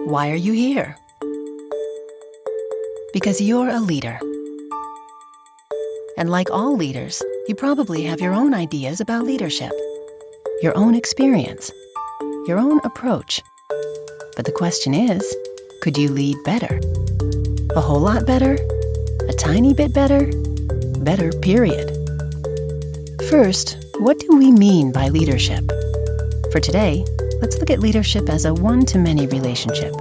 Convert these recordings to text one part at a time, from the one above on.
Why are you here? Because you're a leader. And like all leaders, you probably have your own ideas about leadership, your own experience, your own approach. But the question is, could you lead better? A whole lot better? A tiny bit better? Better, period. First, what do we mean by leadership? For today, let's look at leadership as a one-to-many relationship.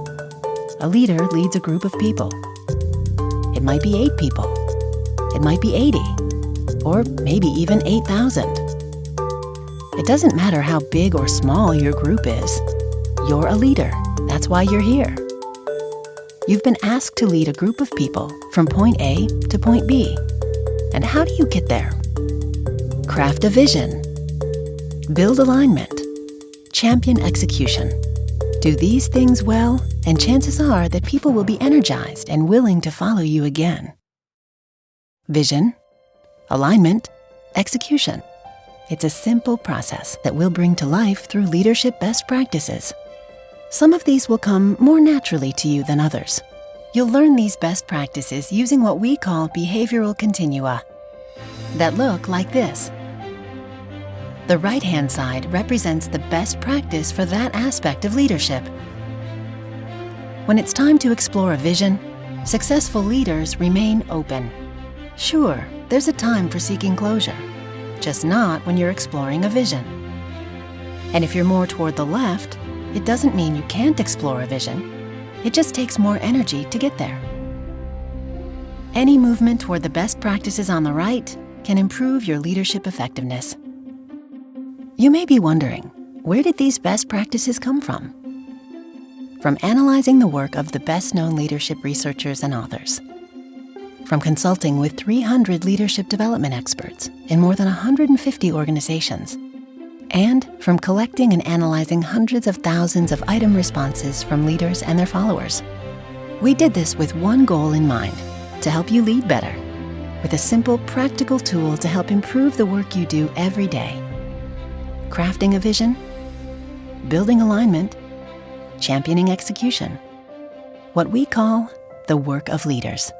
A leader leads a group of people. It might be 8 people. It might be 80. Or maybe even 8,000. It doesn't matter how big or small your group is. You're a leader. That's why you're here. You've been asked to lead a group of people from point A to point B. And how do you get there? Craft a vision. Build alignment. Champion execution. Do these things well, and chances are that people will be energized and willing to follow you again. Vision, alignment, execution. It's a simple process that we'll bring to life through leadership best practices. Some of these will come more naturally to you than others. You'll learn these best practices using what we call behavioral continua that look like this. The right-hand side represents the best practice for that aspect of leadership. When it's time to explore a vision, successful leaders remain open. Sure, there's a time for seeking closure, just not when you're exploring a vision. And if you're more toward the left, it doesn't mean you can't explore a vision. It just takes more energy to get there. Any movement toward the best practices on the right can improve your leadership effectiveness. You may be wondering, where did these best practices come from? From analyzing the work of the best-known leadership researchers and authors. From consulting with 300 leadership development experts in more than 150 organizations. And from collecting and analyzing hundreds of thousands of item responses from leaders and their followers. We did this with one goal in mind, to help you lead better, with a simple, practical tool to help improve the work you do every day. Crafting a vision, building alignment, championing execution. What we call the work of leaders.